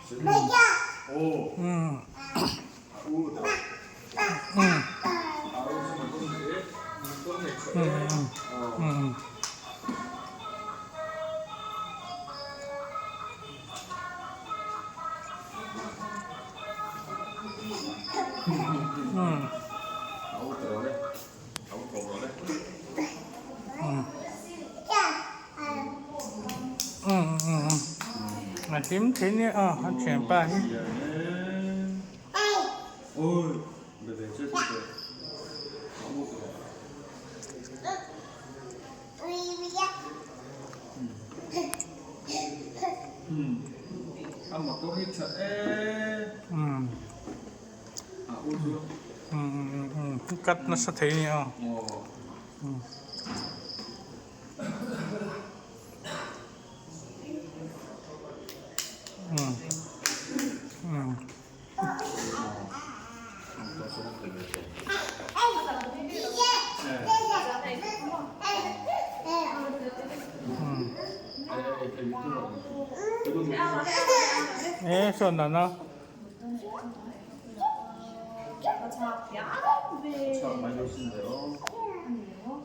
오. 오, 대박. 바로 숨을 꺼내. 아우 들어오네. 아우 들어오네. Mà tím thế nhé, hắn chuyển ba nhé. ôi, về chưa chưa chưa. 아우 들어와. ăn mặc có hết sợ. À ôi chưa. Cắt nó sẽ thế nhé. 에, 손 나나? 자, 많이 오신대요.